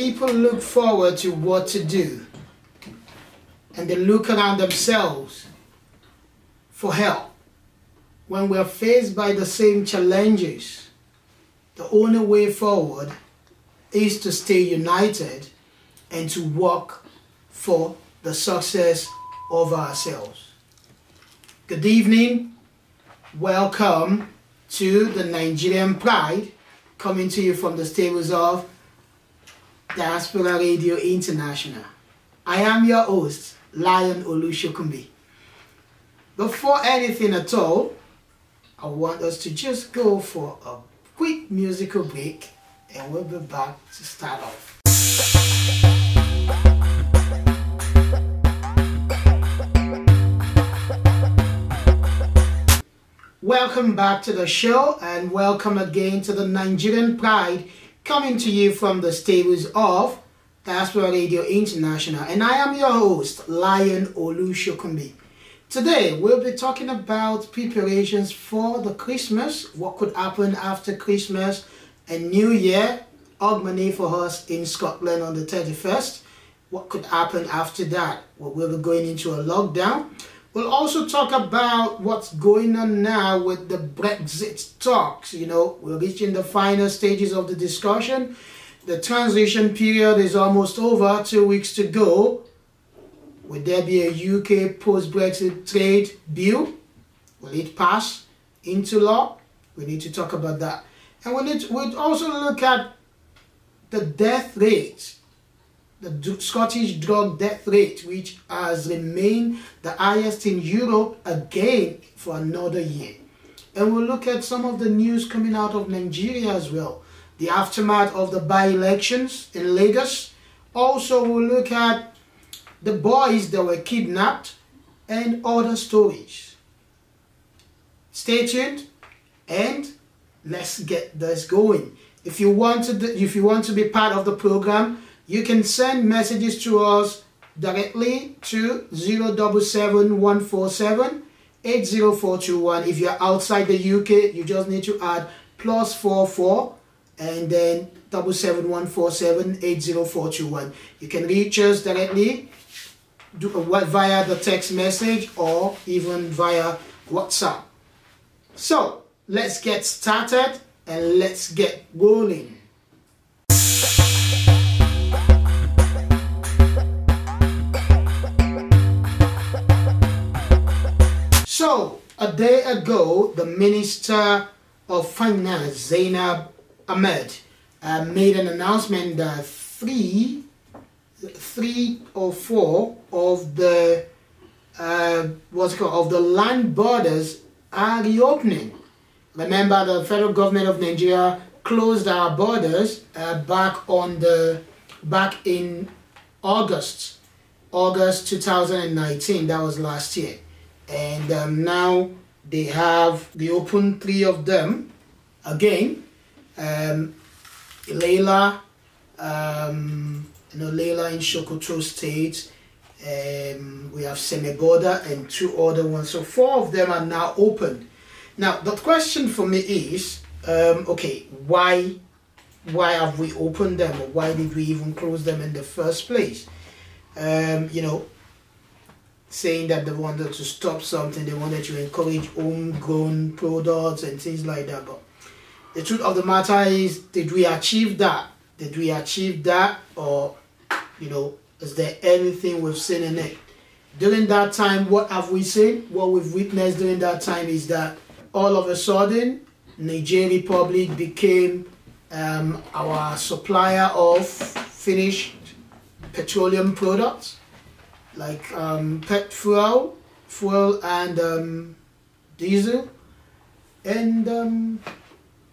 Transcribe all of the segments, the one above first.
people look forward to what to do and they look around themselves for help when we're faced by the same challenges, the only way forward is to stay united and to work for the success of ourselves. Good evening. Welcome to the Nigerian Pride, coming to you from the stables of Diaspora Radio International. I am your host, Lion Olusokunbi. Before anything at all, I want us to just go for a quick musical break and we'll be back to start off. Welcome back to the show and welcome again to the Nigerian Pride, coming to you from the stables of Diaspora Radio International. And I am your host, Lion Olusokunbi. Today we'll be talking about preparations for the Christmas, what could happen after Christmas and New Year, Hogmanay for us in Scotland on the 31st. What could happen after that? Well, we'll be going into a lockdown. We'll also talk about what's going on now with the BREXIT talks. You know, we're reaching the final stages of the discussion. The transition period is almost over, 2 weeks to go. Will there be a UK post-Brexit trade bill? Will it pass into law? We need to talk about that. And we'll also look at the death rate, the Scottish drug death rate, which has remained the highest in Europe again for another year. And we'll look at some of the news coming out of Nigeria as well, the aftermath of the by-elections in Lagos. Also, we'll look at the boys that were kidnapped and other stories. Stay tuned and let's get this going. If you want to be part of the program, you can send messages to us directly to 077-147-80421. If you're outside the UK, you just need to add +44 and then 77147-80421. You can reach us directly via the text message or even via WhatsApp. So let's get started and let's get rolling. So, a day ago, the Minister of Finance, Zainab Ahmed, made an announcement that three or four of the of the land borders are reopening. Remember, the federal government of Nigeria closed our borders back in August 2019. That was last year. And now they have reopened 3 of them again. Lela, Lela in Sokoto State. We have Semeboda and 2 other ones. So 4 of them are now open. Now the question for me is, okay, why have we opened them, or why did we even close them in the first place? Saying that they wanted to stop something, they wanted to encourage homegrown products and things like that. But the truth of the matter is, did we achieve that? Did we achieve that? Or, is there anything we've seen in it? During that time, what have we seen? What we've witnessed during that time is that all of a sudden, Nigeria Republic became our supplier of finished petroleum products, like pet fuel and diesel, and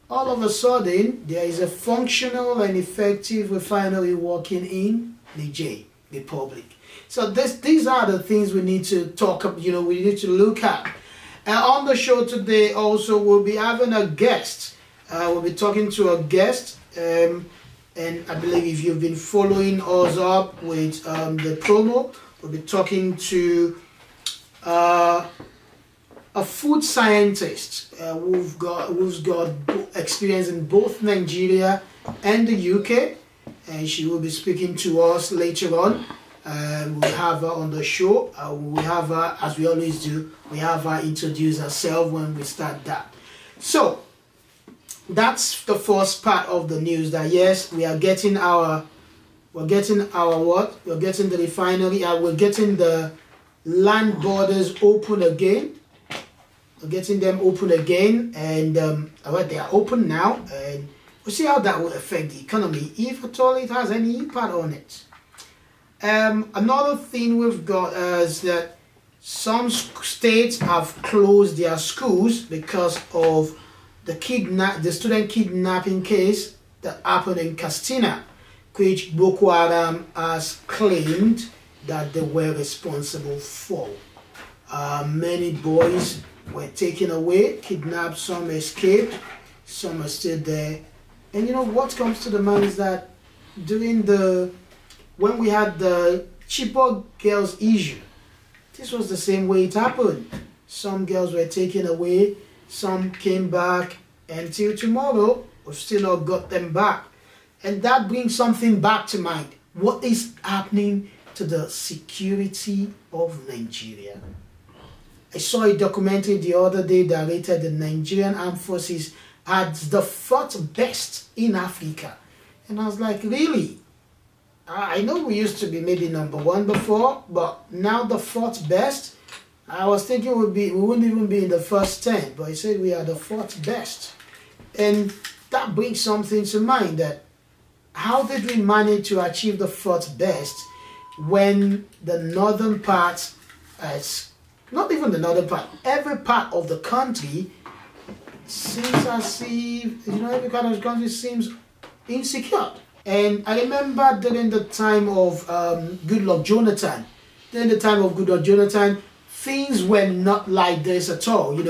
all of a sudden there is a functional and effective refinery working in Niger Republic. So these are the things we need to talk about, we need to look at. And on the show today also we'll be having a guest. We'll be talking to a guest, and I believe if you've been following us up with the promo, we'll be talking to a food scientist who's got experience in both Nigeria and the UK, and she will be speaking to us later on. We'll have her on the show. We have her, as we always do, we have her introduce herself when we start that. So that's the first part of the news, that yes, we are getting our what? We're getting the refinery, we're getting the land borders open again. We're getting them open again, and they are open now, and we'll see how that will affect the economy, if at all it has any impact on it. Another thing we've got is that some states have closed their schools because of the student kidnapping case that happened in Katsina, which Boko Haram has claimed that they were responsible for. Many boys were taken away, kidnapped, some escaped, some are still there. And you know what comes to the mind is that when we had the Chibok girls issue, this was the same way it happened. Some girls were taken away, some came back, and till tomorrow, we've still not got them back. And that brings something back to mind. What is happening to the security of Nigeria? I saw a documentary the other day that rated the Nigerian Armed Forces as the 4th best in Africa. And I was like, really? I know we used to be maybe number 1 before, but now the 4th best? I was thinking we wouldn't even be in the first 10, but he said we are the 4th best. And that brings something to mind, that how did we manage to achieve the 4th best when the northern part, not even the northern part, every part of the country seems as if, every part of the country seems insecure. And I remember during the time of Goodluck Jonathan, things were not like this at all, we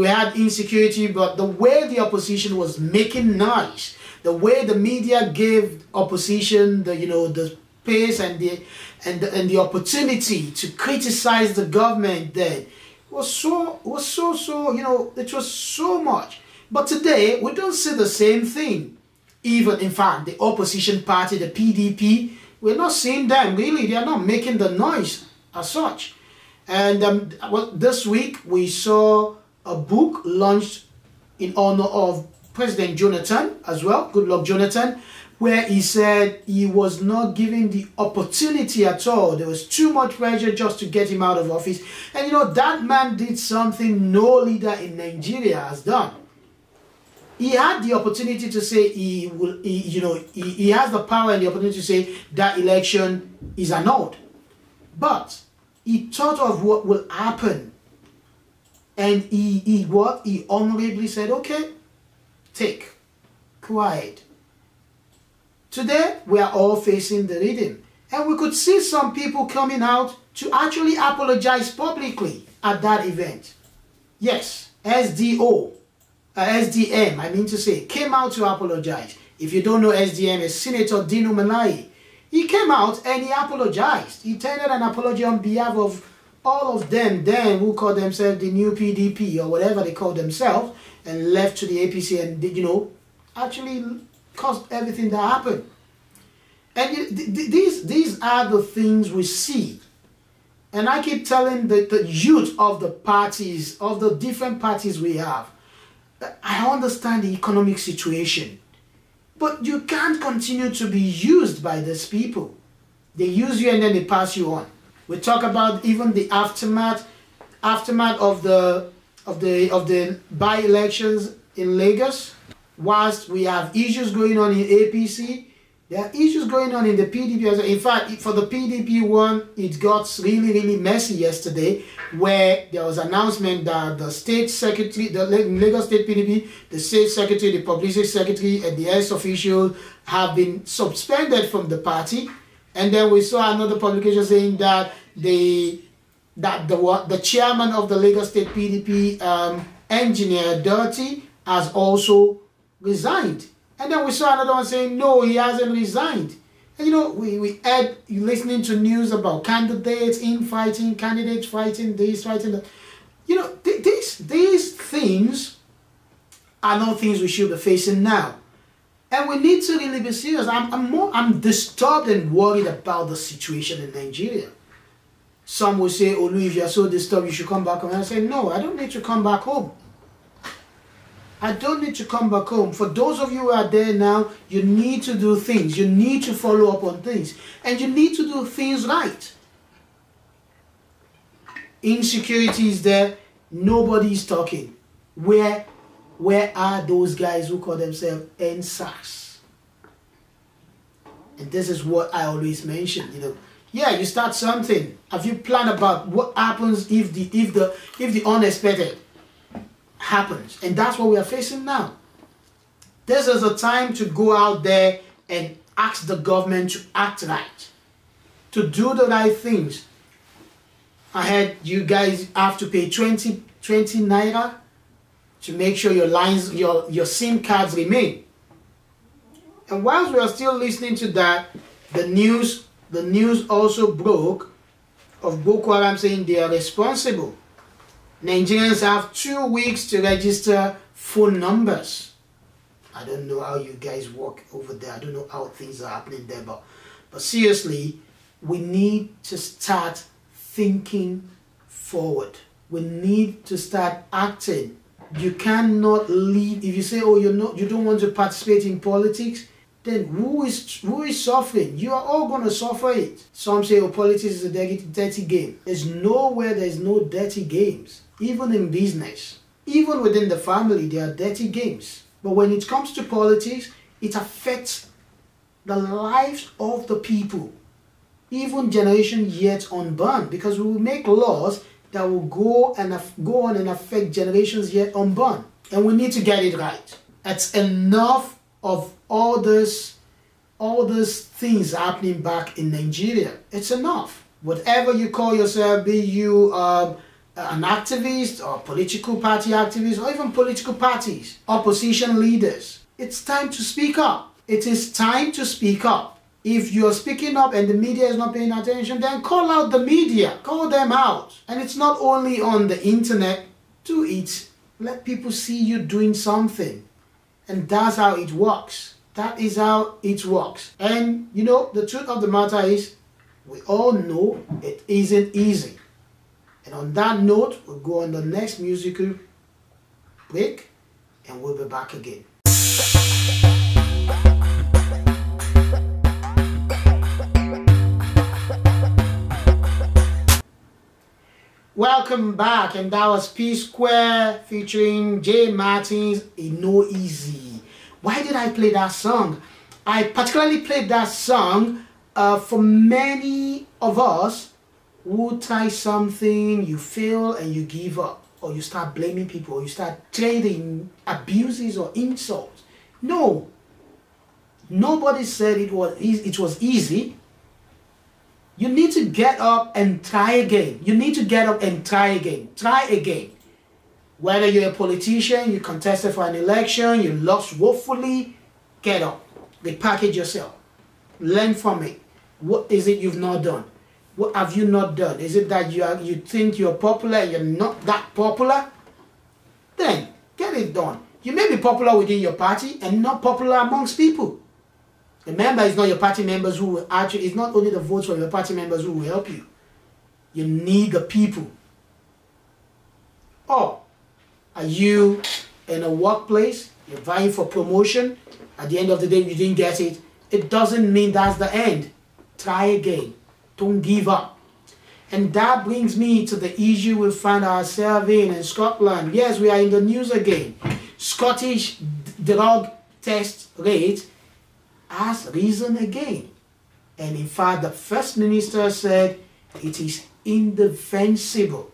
had insecurity, but the way the opposition was making noise, the way the media gave opposition the space and the opportunity to criticize the government, then was so it was so much. But today we don't see the same thing. Even in fact the opposition party, the PDP, we're not seeing them really. They are not making the noise as such. And this week we saw a book launched in honor of President Jonathan as well, Goodluck Jonathan, where he said he was not given the opportunity at all. There was too much pressure just to get him out of office. And that man did something no leader in Nigeria has done. He had the opportunity to say he has the power and the opportunity to say that election is annulled. But he thought of what will happen, and he honorably said, okay, take, quiet. Today, we are all facing the rhythm, and we could see some people coming out to actually apologize publicly at that event. Yes, SDM, I mean to say, came out to apologize. If you don't know SDM, is Senator Dino Malai. He came out and he apologized. He tendered an apology on behalf of all of them then who call themselves the new PDP or whatever they call themselves, and left to the APC and actually caused everything that happened. And these are the things we see. And I keep telling the youth of the parties, of the different parties we have, I understand the economic situation, but you can't continue to be used by these people. They use you and then they pass you on. We talk about even the aftermath of the by-elections in Lagos. Whilst we have issues going on in APC, there are issues going on in the PDP. In fact, for the PDP one, it got really, really messy yesterday, where there was an announcement that the state secretary, the Lagos State PDP, the state secretary, the publicity secretary, and the health official have been suspended from the party. And then we saw another publication saying that the chairman of the Lagos State PDP, Engineer Dirty, has also resigned. And then we saw another one saying, no, he hasn't resigned. And we had listening to news about candidates infighting, candidates fighting this, fighting that. These things are not things we should be facing now. And we need to really be serious. I'm disturbed and worried about the situation in Nigeria. Some will say, oh, Louis, if you're so disturbed, you should come back home. And I say, no, I don't need to come back home. I don't need to come back home. For those of you who are there now, you need to do things. You need to follow up on things. And you need to do things right. Insecurity is there. Nobody is talking. Where are those guys who call themselves NSAS? And this is what I always mention, you know. Yeah, you start something. Have you planned about what happens if the unexpected happens? And that's what we are facing now. This is a time to go out there and ask the government to act right, to do the right things. I heard you guys have to pay 20 naira to make sure your lines, your SIM cards remain. And whilst we are still listening to that, the news also broke of Boko Haram saying they are responsible. Nigerians have 2 weeks to register phone numbers. I don't know how you guys work over there. I don't know how things are happening there, but seriously, we need to start thinking forward. We need to start acting. You cannot leave. If you say, oh, you don't want to participate in politics, then who is suffering? You are all going to suffer it. Some say, oh, politics is a dirty game. There's nowhere there's no dirty games. Even in business, even within the family, there are dirty games. But when it comes to politics, it affects the lives of the people, even generations yet unborn, because we will make laws that will go on and affect generations yet unborn. And we need to get it right. It's enough of all these things happening back in Nigeria. It's enough. Whatever you call yourself, be you an activist or political party activist or even political parties, opposition leaders, it's time to speak up. It is time to speak up. If you're speaking up and the media is not paying attention, then call out the media. Call them out. And it's not only on the internet. Do it. Let people see you doing something. And that's how it works. That is how it works. And you know, the truth of the matter is, we all know it isn't easy. And on that note, we'll go on the next musical break and we'll be back again. Welcome back, and that was P Square featuring J Martins, "E No Easy." Why did I play that song? I particularly played that song for many of us who try something, you fail and you give up, or you start blaming people, or you start trading abuses or insults. No, nobody said it was easy. You need to get up and try again. You need to get up and try again. Try again. Whether you're a politician, you contested for an election, you lost woefully, get up. Repackage yourself. Learn from it. What is it you've not done? What have you not done? Is it that you think you're popular and you're not that popular? Then get it done. You may be popular within your party and not popular amongst people. Remember, it's not your party members who will actually, it's not only the votes from your party members who will help you. You need the people. Or are you in a workplace, you're vying for promotion, at the end of the day you didn't get it? It doesn't mean that's the end. Try again. Don't give up. And that brings me to the issue we find ourselves in Scotland. Yes, we are in the news again. Scottish drug test rate has risen again. And in fact, the First Minister said it is indefensible.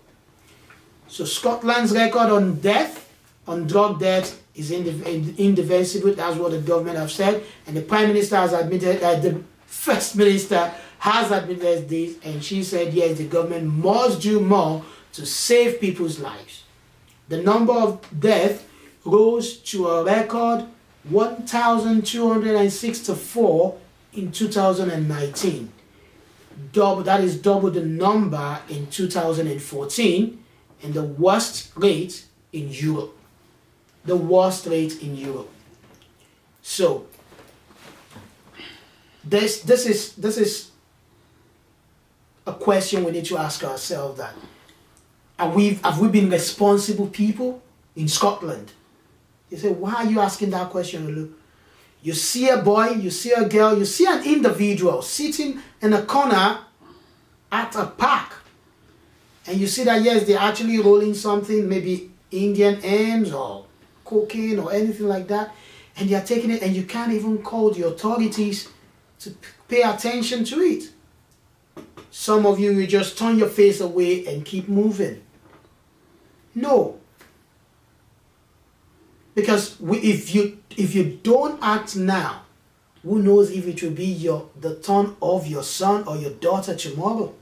So Scotland's record on death, on drug death, is indefensible. That's what the government have said. And the Prime Minister has admitted, the First Minister has admitted this, and she said, yes, the government must do more to save people's lives. The number of deaths rose to a record 1,264 in 2019. That is double the number in 2014, and the worst rate in Europe. The worst rate in Europe. So This is a question we need to ask ourselves, that have we been responsible people in Scotland? You say, why are you asking that question, Olu? You see a boy, you see a girl, you see an individual sitting in a corner at a park, and you see that, yes, they're actually rolling something, maybe Indian M's or cocaine or anything like that, and you're taking it, and you can't even call the authorities to pay attention to it. Some of you just turn your face away and keep moving. No. Because if you don't act now, who knows if it will be the turn of your son or your daughter tomorrow.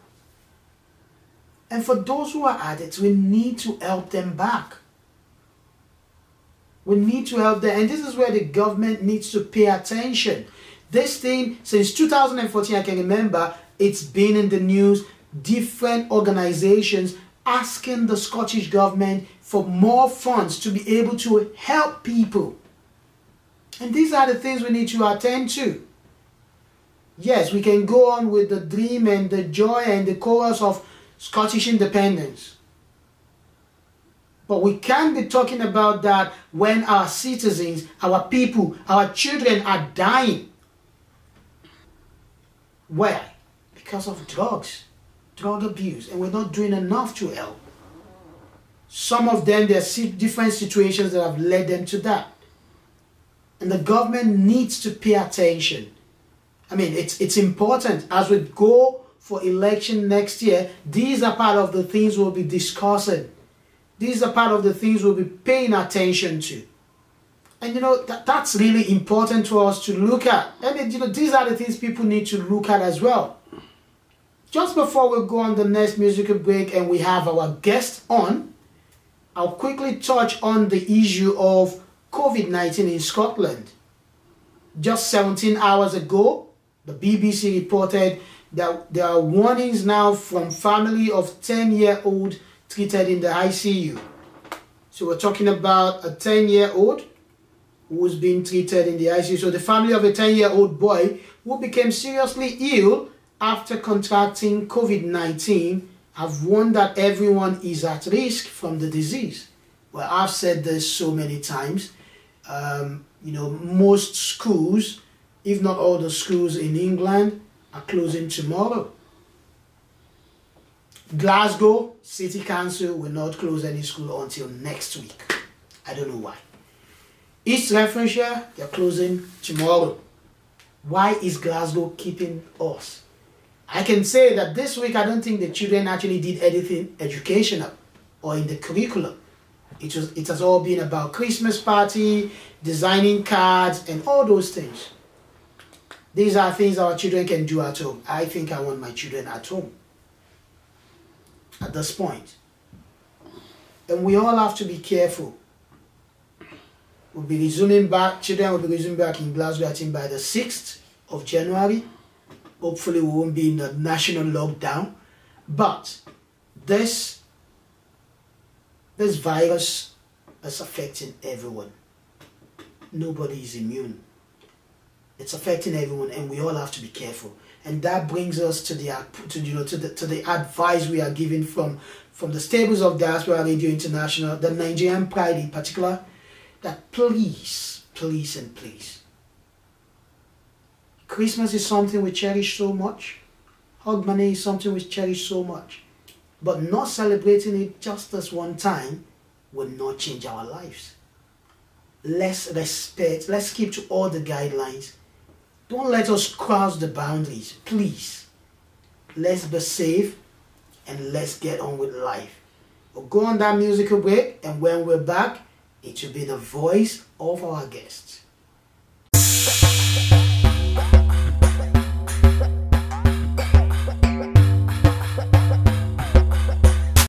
And for those who are addicts, we need to help them back. We need to help them, and this is where the government needs to pay attention. This thing, since 2014, I can remember, it's been in the news, different organizations asking the Scottish government for more funds to be able to help people. And these are the things we need to attend to. Yes, we can go on with the dream and the joy and the chorus of Scottish independence. But we can't be talking about that when our citizens, our people, our children are dying. Why? Because of drugs, drug abuse, and we're not doing enough to help. Some of them, there are different situations that have led them to that. And the government needs to pay attention. I mean, it's important as we go for election next year. These are part of the things we'll be discussing. These are part of the things we'll be paying attention to. And you know, that's really important to us to look at. I mean, you know, these are the things people need to look at as well. Just before we go on the next musical break and we have our guest on, I'll quickly touch on the issue of COVID-19 in Scotland. Just 17 hours ago, the BBC reported that there are warnings now from family of 10-year-old treated in the ICU. So we're talking about a 10-year-old who's being treated in the ICU. So the family of a 10-year-old boy who became seriously ill after contracting COVID-19 have warned that everyone is at risk from the disease. Well, I've said this so many times. You know, most schools, if not all the schools in England, are closing tomorrow. Glasgow City Council will not close any school until next week. I don't know why. East Renfrewshire, they're closing tomorrow. Why is Glasgow keeping us? I can say that this week I don't think the children actually did anything educational or in the curriculum. It has all been about Christmas party, designing cards, and all those things. These are things our children can do at home. I think I want my children at home at this point. And we all have to be careful. We'll be resuming back, children will be resuming back in Glasgow, I think by the 6th of January. Hopefully we won't be in a national lockdown. But this virus is affecting everyone. Nobody is immune. It's affecting everyone, and we all have to be careful. And that brings us to the advice we are giving from the stables of Diaspora Radio International, the Nigerian Pride in particular, that please, please and please, Christmas is something we cherish so much. Hogmanay is something we cherish so much. But not celebrating it just this one time will not change our lives. Let's respect, let's keep to all the guidelines. Don't let us cross the boundaries, please. Let's be safe and let's get on with life. We'll go on that musical break, and when we're back, it will be the voice of our guests.